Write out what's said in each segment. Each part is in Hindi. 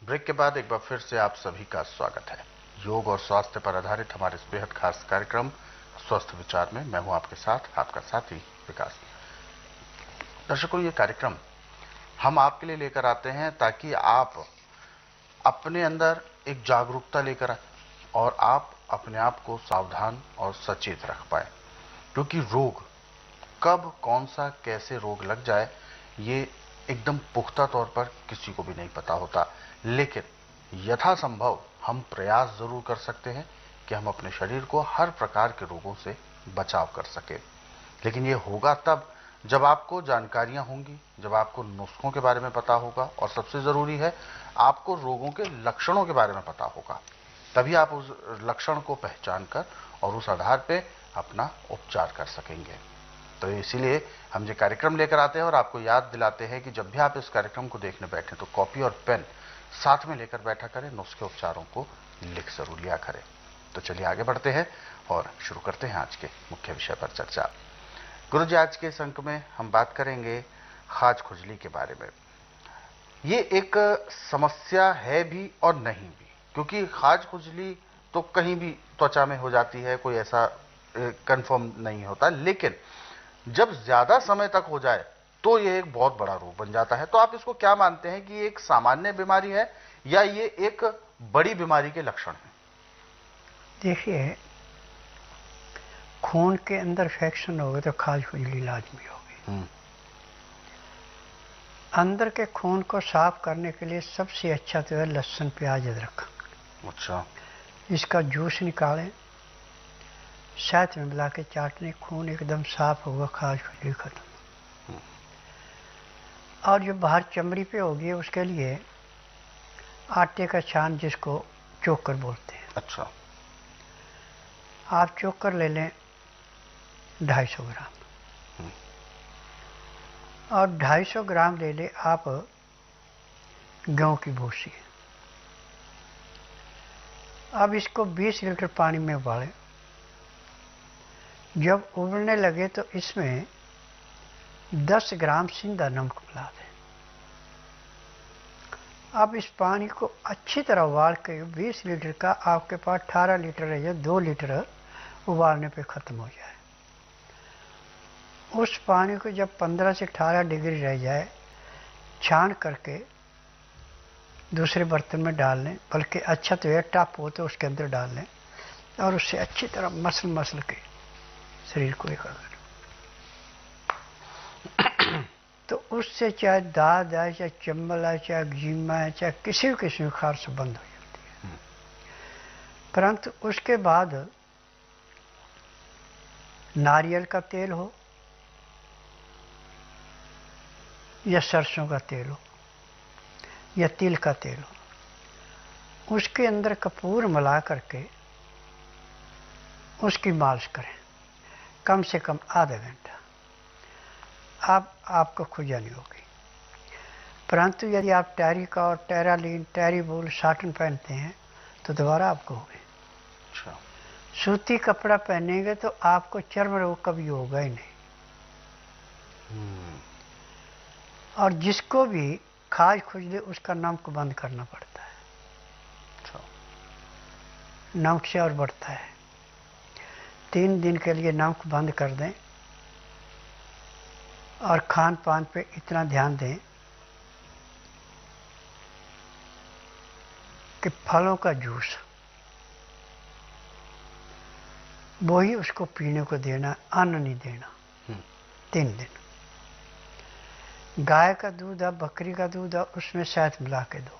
ब्रेक के बाद एक बार फिर से आप सभी का स्वागत है। योग और स्वास्थ्य पर आधारित हमारे इस बेहद खास कार्यक्रम स्वस्थ विचार में मैं हूं आपके साथ, आपका साथी विकास। दर्शकों, ये कार्यक्रम हम आपके लिए लेकर आते हैं ताकि आप अपने अंदर एक जागरूकता लेकर आए और आप अपने आप को सावधान और सचेत रख पाए, क्योंकि रोग कब कौन सा कैसे रोग लग जाए ये एकदम पुख्ता तौर पर किसी को भी नहीं पता होता। लेकिन यथासंभव हम प्रयास जरूर कर सकते हैं कि हम अपने शरीर को हर प्रकार के रोगों से बचाव कर सकें। लेकिन ये होगा तब जब आपको जानकारियां होंगी, जब आपको नुस्खों के बारे में पता होगा और सबसे जरूरी है आपको रोगों के लक्षणों के बारे में पता होगा। तभी आप उस लक्षण को पहचान कर और उस आधार पे अपना उपचार कर सकेंगे। तो इसीलिए हम ये कार्यक्रम लेकर आते हैं और आपको याद दिलाते हैं कि जब भी आप इस कार्यक्रम को देखने बैठे तो कॉपी और पेन साथ में लेकर बैठा करें, नुस्खे उपचारों को लिख जरूर लिया करें। तो चलिए आगे बढ़ते हैं और शुरू करते हैं आज के मुख्य विषय पर चर्चा। गुरुजी, आज के इस अंक में हम बात करेंगे खाज खुजली के बारे में। ये एक समस्या है भी और नहीं भी, क्योंकि खाज खुजली तो कहीं भी त्वचा में हो जाती है, कोई ऐसा कंफर्म नहीं होता। लेकिन जब ज्यादा समय तक हो जाए तो ये एक बहुत बड़ा रोग बन जाता है। तो आप इसको क्या मानते हैं कि ये एक सामान्य बीमारी है या ये एक बड़ी बीमारी के लक्षण है? देखिए, खून के अंदर इन्फेक्शन हो गए तो खाज खुजली लाजमी होगी। अंदर के खून को साफ करने के लिए सबसे अच्छा तो है लहसुन, प्याज, अदरक। अच्छा। इसका जूस निकालें, शहद में मिला के चाटने, खून एकदम साफ होगा, खाज खुजली खत्म। और जो बाहर चमड़ी पे होगी उसके लिए आटे का छान, जिसको चोकर बोलते हैं। अच्छा। आप चोकर ले लें 250 ग्राम, और 250 ग्राम ले ले आप गेहूं की भूसी। अब इसको 20 लीटर पानी में उबालें। जब उबलने लगे तो इसमें 10 ग्राम सिंधा नमक मिला दें। अब इस पानी को अच्छी तरह उबाल के 20 लीटर का आपके पास 18 लीटर है या 2 लीटर उबालने पे ख़त्म हो जाए। उस पानी को जब 15 से 18 डिग्री रह जाए, छान करके दूसरे बर्तन में डाल लें, बल्कि अच्छा तो है टप हो तो उसके अंदर डाल लें और उससे अच्छी तरह मसल मसल के शरीर को एक कर तो उससे चाहे दाद है, चाहे चंबल है, चाहे एक्जिमा है, चाहे किसी भी किस्म की खारिश बंद हो जाती है। परंतु उसके बाद नारियल का तेल हो या सरसों का तेल हो या तिल का तेल हो, उसके अंदर कपूर मिला करके उसकी मालिश करें कम से कम आधा घंटा। आपको खुजली होगी। परंतु यदि आप टैरी का और टेरालीन, टेरीबोल, साटन पहनते हैं तो दोबारा आपको होगी। अच्छा। सूती कपड़ा पहनेंगे तो आपको चर्म रोग कभी होगा ही नहीं। और जिसको भी खाज खुजली उसका नमक बंद करना पड़ता है। अच्छा। नमक से और बढ़ता है। 3 दिन के लिए नमक बंद कर दें और खान पान पे इतना ध्यान दें कि फलों का जूस वही उसको पीने को देना, अन्न नहीं देना। 3 दिन। गाय का दूध है, बकरी का दूध है, उसमें शहद मिला के दो,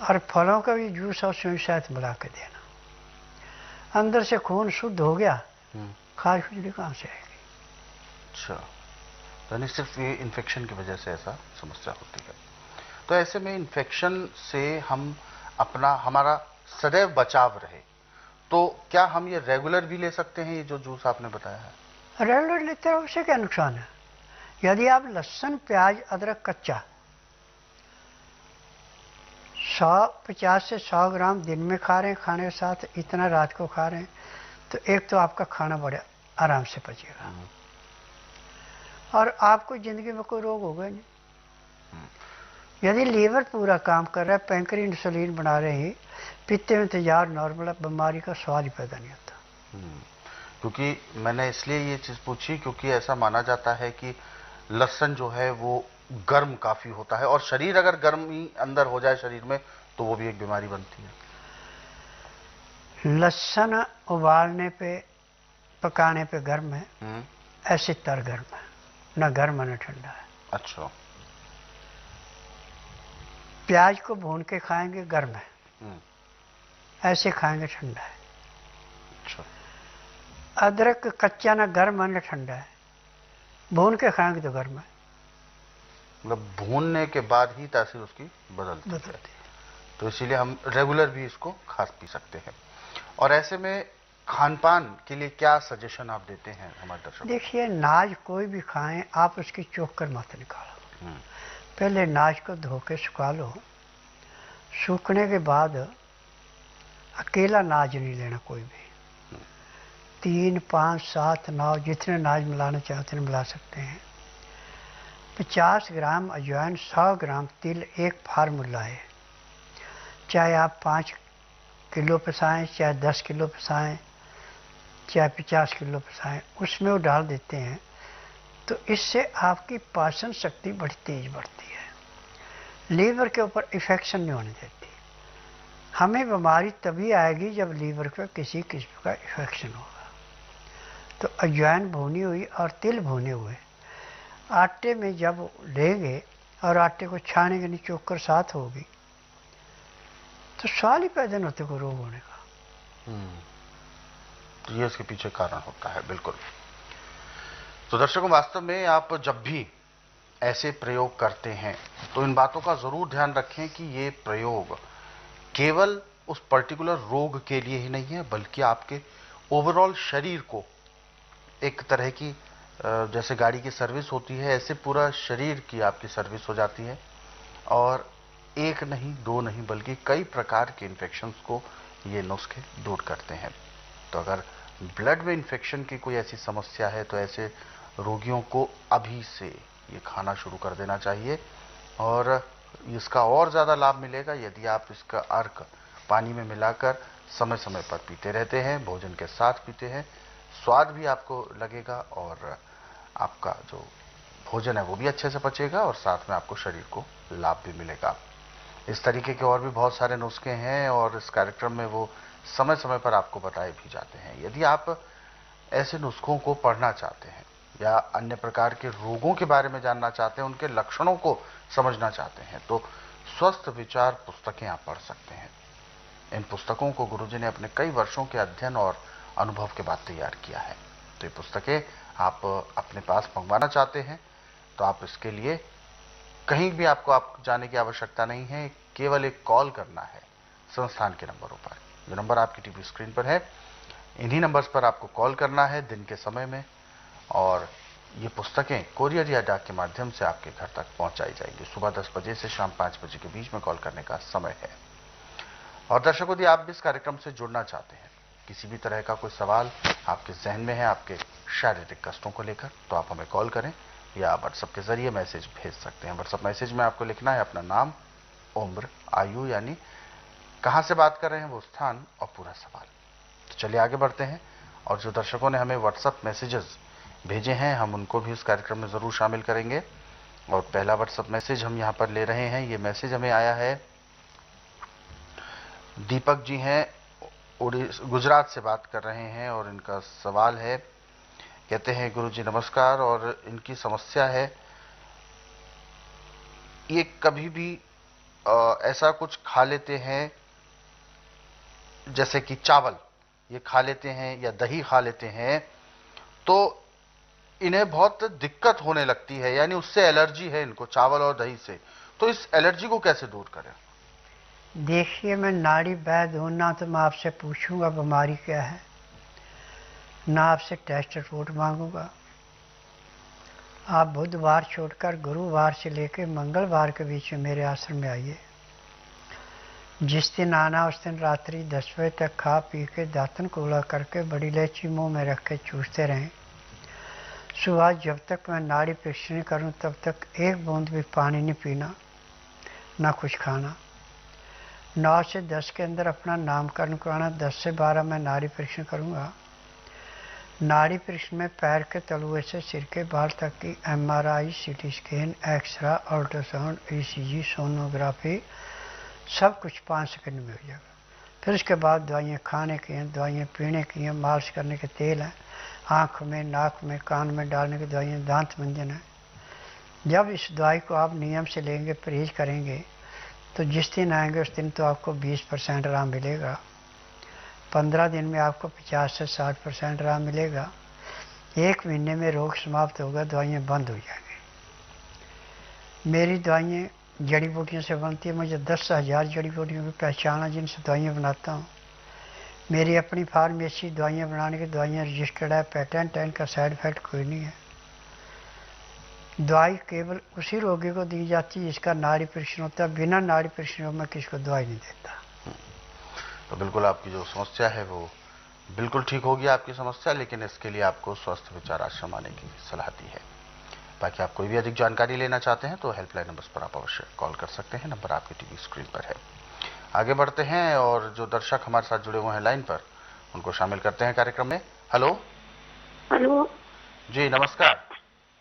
और फलों का भी जूस है उसमें शहद मिला के देना। अंदर से खून शुद्ध हो गया, खाज खुजली कहाँ से आएगी? अच्छा, यानी सिर्फ ये इन्फेक्शन की वजह से ऐसा समस्या होती है। तो ऐसे में इन्फेक्शन से हम हमारा सदैव बचाव रहे तो क्या हम ये रेगुलर भी ले सकते हैं, ये जो जूस आपने बताया है? रेगुलर लेते हैं उससे क्या नुकसान है? यदि आप लहसुन, प्याज, अदरक कच्चा 150 से 100 ग्राम दिन में खा रहे हैं, खाने के साथ इतना रात को खा रहे हैं, तो एक तो आपका खाना बड़े आराम से पचेगा और आपको जिंदगी में कोई रोग होगा नहीं। यदि लीवर पूरा काम कर रहा है, पैंक्री इंसुलिन बना रहे हैं, पित्त में तैयार नॉर्मल, बीमारी का स्वाद ही पैदा नहीं होता। क्योंकि मैंने इसलिए ये चीज पूछी क्योंकि ऐसा माना जाता है कि लहसुन जो है वो गर्म काफी होता है, और शरीर अगर गर्म ही अंदर हो जाए शरीर में तो वो भी एक बीमारी बनती है। लहसुन उबालने पे, पकाने पे गर्म है, ऐसे तर गर्म है, न गर्म न ठंडा है। अच्छा। प्याज को भून के खाएंगे गर्म है, ऐसे खाएंगे ठंडा है। अच्छा। अदरक कच्चा न गर्म है न ठंडा है, भून के खाएंगे तो गर्म है। मतलब भूनने के बाद ही तासीर उसकी बदलती है, तो इसीलिए हम रेगुलर भी इसको खा पी सकते हैं। और ऐसे में खान पान के लिए क्या सजेशन आप देते हैं हमारे दर्शकों? देखिए, नाज कोई भी खाएं, आप उसकी चोक कर मत निकालो। पहले नाज को धो के सुखा लो, सूखने के बाद अकेला नाज नहीं लेना कोई भी, 3, 5, 7, 9 जितने नाज मिलाना चाहे उतने मिला सकते हैं। 50 ग्राम अजवाइन, 100 ग्राम तिल एक फार्मूला है। चाहे आप 5 किलो पिसाएं, चाहे 10 किलो पिसाएं, चाहे 50 किलो पिसाएं, उसमें वो डाल देते हैं तो इससे आपकी पाचन शक्ति बड़ी तेज बढ़ती है, लीवर के ऊपर इफेक्शन नहीं होने देती। हमें बीमारी तभी आएगी जब लीवर पर किसी किस्म का इफेक्शन होगा। तो अजवाइन भुनी हुई और तिल भुने हुए आटे में जब लेंगे और आटे को छानेंगे नहीं, चोकर साथ होगी, तो सवाल ही पैदा नहीं होते को रोग होने का। तो ये इसके पीछे कारण होता है। बिल्कुल। तो दर्शकों, वास्तव में आप जब भी ऐसे प्रयोग करते हैं तो इन बातों का जरूर ध्यान रखें कि ये प्रयोग केवल उस पर्टिकुलर रोग के लिए ही नहीं है, बल्कि आपके ओवरऑल शरीर को एक तरह की, जैसे गाड़ी की सर्विस होती है, ऐसे पूरा शरीर की आपकी सर्विस हो जाती है। और एक नहीं, दो नहीं, बल्कि कई प्रकार के इन्फेक्शंस को ये नुस्खे दूर करते हैं। तो अगर ब्लड में इन्फेक्शन की कोई ऐसी समस्या है तो ऐसे रोगियों को अभी से ये खाना शुरू कर देना चाहिए, और इसका और ज़्यादा लाभ मिलेगा यदि आप इसका अर्क पानी में मिलाकर समय समय पर पीते रहते हैं, भोजन के साथ पीते हैं। स्वाद भी आपको लगेगा और आपका जो भोजन है वो भी अच्छे से पचेगा, और साथ में आपको शरीर को लाभ भी मिलेगा। इस तरीके के और भी बहुत सारे नुस्खे हैं और इस कार्यक्रम में वो समय समय पर आपको बताए भी जाते हैं। यदि आप ऐसे नुस्खों को पढ़ना चाहते हैं या अन्य प्रकार के रोगों के बारे में जानना चाहते हैं, उनके लक्षणों को समझना चाहते हैं, तो स्वस्थ विचार पुस्तकें आप पढ़ सकते हैं। इन पुस्तकों को गुरुजी ने अपने कई वर्षों के अध्ययन और अनुभव के बाद तैयार किया है। तो ये पुस्तकें आप अपने पास मंगवाना चाहते हैं तो आप इसके लिए कहीं भी आप जाने की आवश्यकता नहीं है, केवल एक कॉल करना है संस्थान के नंबरों पर। जो नंबर आपकी टीवी स्क्रीन पर है, इन्हीं नंबर्स पर आपको कॉल करना है दिन के समय में, और ये पुस्तकें कोरियर या डाक के माध्यम से आपके घर तक पहुंचाई जाएगी। सुबह 10 बजे से शाम 5 बजे के बीच में कॉल करने का समय है। और दर्शकों, यदि आप भी इस कार्यक्रम से जुड़ना चाहते हैं, किसी भी तरह का कोई सवाल आपके जहन में है आपके शारीरिक कष्टों को लेकर, तो आप हमें कॉल करें या व्हाट्सएप के जरिए मैसेज भेज सकते हैं। व्हाट्सएप मैसेज में आपको लिखना है अपना नाम, उम्र, आयु, यानी कहां से बात कर रहे हैं वो स्थान, और पूरा सवाल। तो चलिए आगे बढ़ते हैं, और जो दर्शकों ने हमें व्हाट्सएप मैसेजेस भेजे हैं हम उनको भी इस कार्यक्रम में जरूर शामिल करेंगे। और पहला व्हाट्सएप मैसेज हम यहां पर ले रहे हैं। ये मैसेज हमें आया है, दीपक जी हैं, गुजरात से बात कर रहे हैं, और इनका सवाल है, कहते हैं गुरुजी नमस्कार, और इनकी समस्या है, ये कभी भी ऐसा कुछ खा लेते हैं जैसे कि चावल ये खा लेते हैं या दही खा लेते हैं, तो इन्हें बहुत दिक्कत होने लगती है, यानी उससे एलर्जी है इनको, चावल और दही से। तो इस एलर्जी को कैसे दूर करें? देखिए, मैं नाड़ी वैद्य हूं ना, तो मैं आपसे पूछूंगा बीमारी क्या है, ना आपसे टेस्ट रिपोर्ट मांगूंगा। आप बुधवार छोड़कर गुरुवार से लेकर मंगलवार के बीच में मेरे आश्रम में आइए। जिस दिन आना उस दिन रात्रि 10 बजे तक खा पी के दातन कूड़ा करके बड़ी इलायची मुंह में रख के चूसते रहें। सुबह जब तक मैं नाड़ी परीक्षण करूं तब तक एक बूंद भी पानी नहीं पीना। ना कुछ खाना। 9 से 10 के अंदर अपना नामकरण कराना। 10 से 12 मैं नाड़ी परीक्षण करूँगा। नाड़ी परीक्षण में पैर के तलुए से सिर के बाल तक की MRI, CT scan, x-ray, ultrasound, ECG, sonography सब कुछ 5 सेकंड में हो जाएगा। फिर उसके बाद दवाइयाँ खाने की हैं, दवाइयाँ पीने की हैं, मालिश करने के तेल हैं, आँख में, नाक में, कान में डालने की दवाइयाँ, दांत मंजन है। जब इस दवाई को आप नियम से लेंगे, परहेज करेंगे, तो जिस दिन आएंगे उस दिन तो आपको 20% आराम मिलेगा। 15 दिन में आपको 50 से 60% आराम मिलेगा। 1 महीने में रोग समाप्त होगा, दवाइयाँ बंद हो जाएंगी। मेरी दवाइयाँ जड़ी बूटियों से बनती है। मुझे 10,000 जड़ी बूटियों की पहचान है जिनसे दवाइयाँ बनाता हूँ। मेरी अपनी फार्मेसी दवाइयाँ बनाने की दवाइयाँ रजिस्टर्ड है, पेटेंट है, इनका साइड इफेक्ट कोई नहीं है। दवाई केवल उसी रोगी को दी जाती है जिसका नाड़ी परीक्षण होता है। बिना नाड़ी परीक्षण में किसी को दवाई नहीं देता। तो बिल्कुल आपकी जो समस्या है वो बिल्कुल ठीक होगी आपकी समस्या, लेकिन इसके लिए आपको स्वस्थ विचार आश्रम आने की सलाह दी है। बाकी आप कोई भी अधिक जानकारी लेना चाहते हैं तो हेल्पलाइन नंबर्स पर आप अवश्य कॉल कर सकते हैं। नंबर आपकी टीवी स्क्रीन पर है। आगे बढ़ते हैं और जो दर्शक हमारे साथ जुड़े हुए हैं लाइन पर, उनको शामिल करते हैं कार्यक्रम में। हेलो। हेलो जी नमस्कार।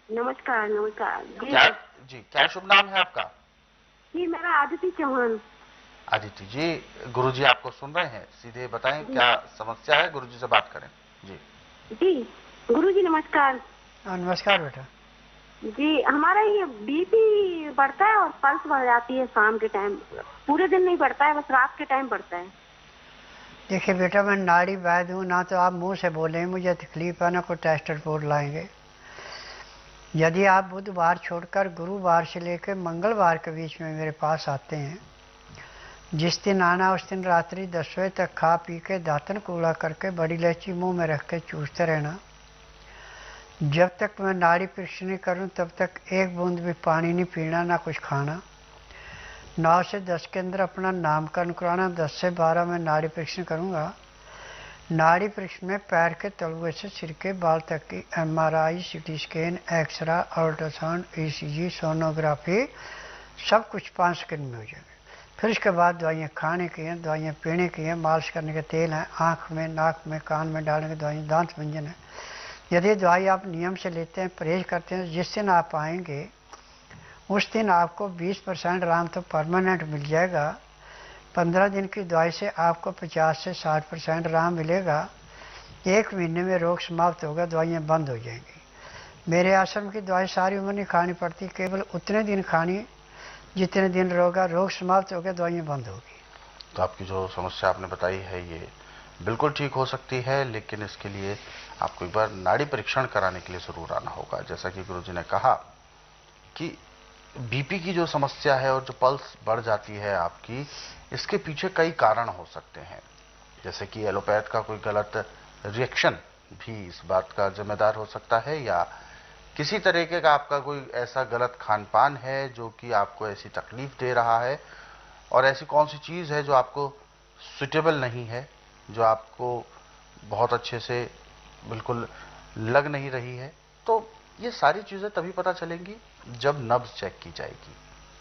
नमस्कार। नमस्कार जी क्या शुभ नाम है आपका? जी मेरा आदित्य चौहान। आदित्य जी, गुरुजी आपको सुन रहे हैं, सीधे बताएं क्या समस्या है, गुरुजी से बात करें। जी जी गुरुजी नमस्कार। नमस्कार बेटा। जी हमारा ये बीपी बढ़ता है और पल्स बढ़ जाती है शाम के टाइम। पूरे दिन नहीं बढ़ता है, बस रात के टाइम बढ़ता है। देखिए बेटा, मैं नाड़ी वैद्य हूँ, ना तो आप मुंह से बोलें मुझे तकलीफ है, ना कोई टेस्ट रिपोर्ट लाएंगे। यदि आप बुधवार छोड़कर गुरुवार से लेकर मंगलवार के बीच में मेरे पास आते हैं, जिस दिन आना उस दिन रात्रि 10 बजे तक खा पी के दातन कूड़ा करके बड़ी इलायची मुंह में रख के चूसते रहना। जब तक मैं नाड़ी परीक्षण नहीं करूँ तब तक एक बूंद भी पानी नहीं पीना, ना कुछ खाना। 9 से 10 के अंदर अपना नामकरण कराना। 10 से 12 में नाड़ी परीक्षण करूँगा। नाड़ी परीक्षण में पैर के तलुए से सिर के बाल तक की MRI, CT scan, x-ray, ultrasound, ECG, sonography सब कुछ 5 सेकंड में हो जाएगा। फिर उसके बाद दवाइयाँ खाने की हैं, दवाइयाँ पीने की हैं, मालिश करने के तेल हैं, आँख में, नाक में, कान में डालने की दवाइयाँ, दांत मंजन है। यदि दवाई आप नियम से लेते हैं, परहेज करते हैं, जिस दिन आप आएंगे उस दिन आपको 20% आराम तो परमानेंट मिल जाएगा। 15 दिन की दवाई से आपको 50 से 60% आराम मिलेगा। 1 महीने में रोग समाप्त होगा, दवाइयाँ बंद हो जाएंगी। मेरे आश्रम की दवाई सारी उम्र नहीं खानी पड़ती, केवल उतने दिन खानी जितने दिन रोग समाप्त हो गया, दवाइयाँ बंद होगी। तो आपकी जो समस्या आपने बताई है ये बिल्कुल ठीक हो सकती है, लेकिन इसके लिए आपको एक बार नाड़ी परीक्षण कराने के लिए जरूर आना होगा। जैसा कि गुरुजी ने कहा कि बीपी की जो समस्या है और जो पल्स बढ़ जाती है आपकी, इसके पीछे कई कारण हो सकते हैं। जैसे कि एलोपैथ का कोई गलत रिएक्शन भी इस बात का जिम्मेदार हो सकता है, या किसी तरीके का आपका कोई ऐसा गलत खान पान है जो कि आपको ऐसी तकलीफ दे रहा है, और ऐसी कौन सी चीज़ है जो आपको सुटेबल नहीं है, जो आपको बहुत अच्छे से बिल्कुल लग नहीं रही है। तो ये सारी चीज़ें तभी पता चलेंगी जब नब्ज चेक की जाएगी।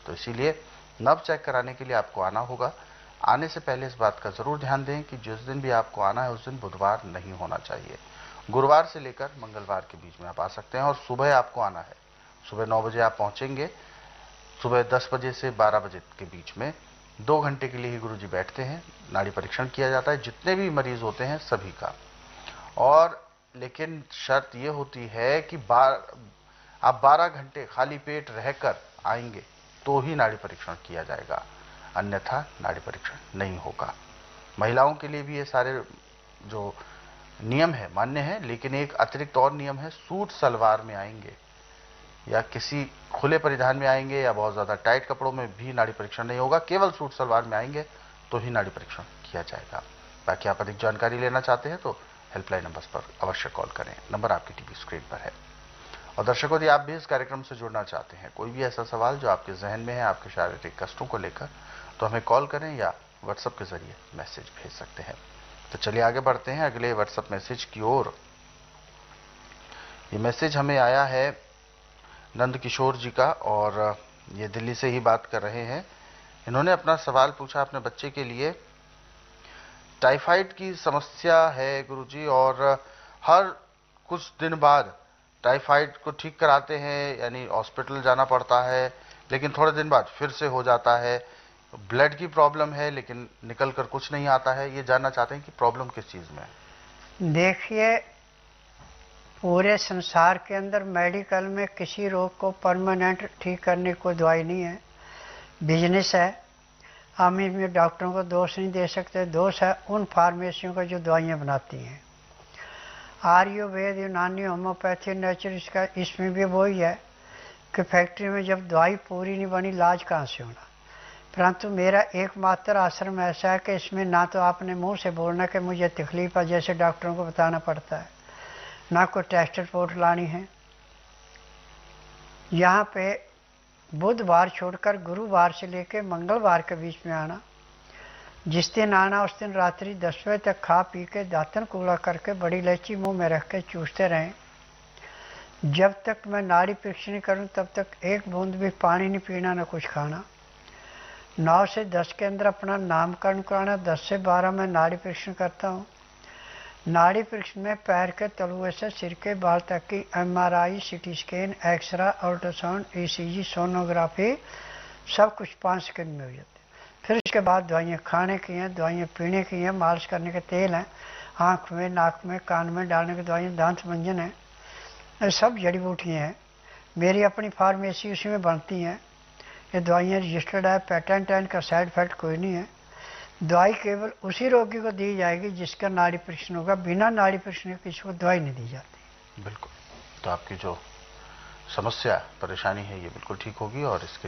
तो इसीलिए नब्ज चेक कराने के लिए आपको आना होगा। आने से पहले इस बात का ज़रूर ध्यान दें कि जिस दिन भी आपको आना है उस दिन बुधवार नहीं होना चाहिए। गुरुवार से लेकर मंगलवार के बीच में आप आ सकते हैं, और सुबह आपको आना है। सुबह 9 बजे आप पहुंचेंगे। सुबह 10 बजे से 12 बजे के बीच में 2 घंटे के लिए ही गुरुजी बैठते हैं। नाड़ी परीक्षण किया जाता है जितने भी मरीज होते हैं सभी का। और लेकिन शर्त यह होती है कि आप 12 घंटे खाली पेट रहकर आएंगे तो ही नाड़ी परीक्षण किया जाएगा, अन्यथा नाड़ी परीक्षण नहीं होगा। महिलाओं के लिए भी ये सारे जो नियम है मान्य है, लेकिन एक अतिरिक्त और नियम है, सूट सलवार में आएंगे या किसी खुले परिधान में आएंगे या बहुत ज्यादा टाइट कपड़ों में भी नाड़ी परीक्षण नहीं होगा। केवल सूट सलवार में आएंगे तो ही नाड़ी परीक्षण किया जाएगा। बाकी आप अधिक जानकारी लेना चाहते हैं तो हेल्पलाइन नंबर्स पर अवश्य कॉल करें। नंबर आपकी टीवी स्क्रीन पर है। और दर्शकों, यदि आप भी इस कार्यक्रम से जुड़ना चाहते हैं, कोई भी ऐसा सवाल जो आपके जहन में है आपके शारीरिक कष्टों को लेकर, तो हमें कॉल करें या व्हाट्सएप के जरिए मैसेज भेज सकते हैं। तो चलिए आगे बढ़ते हैं अगले व्हाट्सएप मैसेज की ओर। ये मैसेज हमें आया है नंद किशोर जी का, और ये दिल्ली से ही बात कर रहे हैं। इन्होंने अपना सवाल पूछा अपने बच्चे के लिए। टाइफाइड की समस्या है गुरुजी, और हर कुछ दिन बाद टाइफाइड को ठीक कराते हैं, यानी हॉस्पिटल जाना पड़ता है, लेकिन थोड़े दिन बाद फिर से हो जाता है। ब्लड की प्रॉब्लम है लेकिन निकल कर कुछ नहीं आता है। ये जानना चाहते हैं कि प्रॉब्लम किस चीज़ में है। देखिए, पूरे संसार के अंदर मेडिकल में किसी रोग को परमानेंट ठीक करने को दवाई नहीं है, बिजनेस है। हम इसमें डॉक्टरों को दोष नहीं दे सकते, दोष है उन फार्मेसियों का जो दवाइयाँ बनाती हैं। आयुर्वेद, यूनानी, होम्योपैथी, नेचर, इसमें भी वही है कि फैक्ट्री में जब दवाई पूरी नहीं बनी, इलाज कहाँ से होना। परंतु मेरा एकमात्र आश्रम ऐसा है कि इसमें ना तो आपने मुंह से बोलना कि मुझे तकलीफ है, जैसे डॉक्टरों को बताना पड़ता है, ना कोई टेस्ट रिपोर्ट लानी है। यहाँ पे बुधवार छोड़कर गुरुवार से लेकर मंगलवार के बीच में आना। जिस दिन आना उस दिन रात्रि 10 बजे तक खा पी के दातन कूड़ा करके बड़ी इलायची मुंह में रख के चूसते रहें। जब तक मैं नाड़ी परीक्षण नहीं करूं तब तक एक बूंद भी पानी नहीं पीना, न कुछ खाना। 9 से 10 के अंदर अपना नामकरण कराना। 10 से 12 में नाड़ी परीक्षण करता हूँ। नाड़ी परीक्षण में पैर के तलुए से सिर के बाल तक की MRI, CT scan, x-ray, ultrasound, ECG, sonography सब कुछ 5 सेकंड में हो जाते। फिर उसके बाद दवाइयाँ खाने की हैं, दवाइयाँ पीने की हैं, मालिश करने के तेल हैं, आँख में, नाक में, कान में डालने की दवाइयाँ, दांत मंजन है, ये सब जड़ी बूटियाँ हैं। मेरी अपनी फार्मेसी उसी में बनती हैं। ये दवाइयाँ रजिस्टर्ड है, पेटेंट है, इनका साइड इफेक्ट कोई नहीं है। दवाई केवल उसी रोगी को दी जाएगी जिसका नाड़ी परीक्षण होगा। बिना नाड़ी परीक्षण के किसी को दवाई नहीं दी जाती। बिल्कुल। तो आपकी जो समस्या, परेशानी है, ये बिल्कुल ठीक होगी और इसके लिए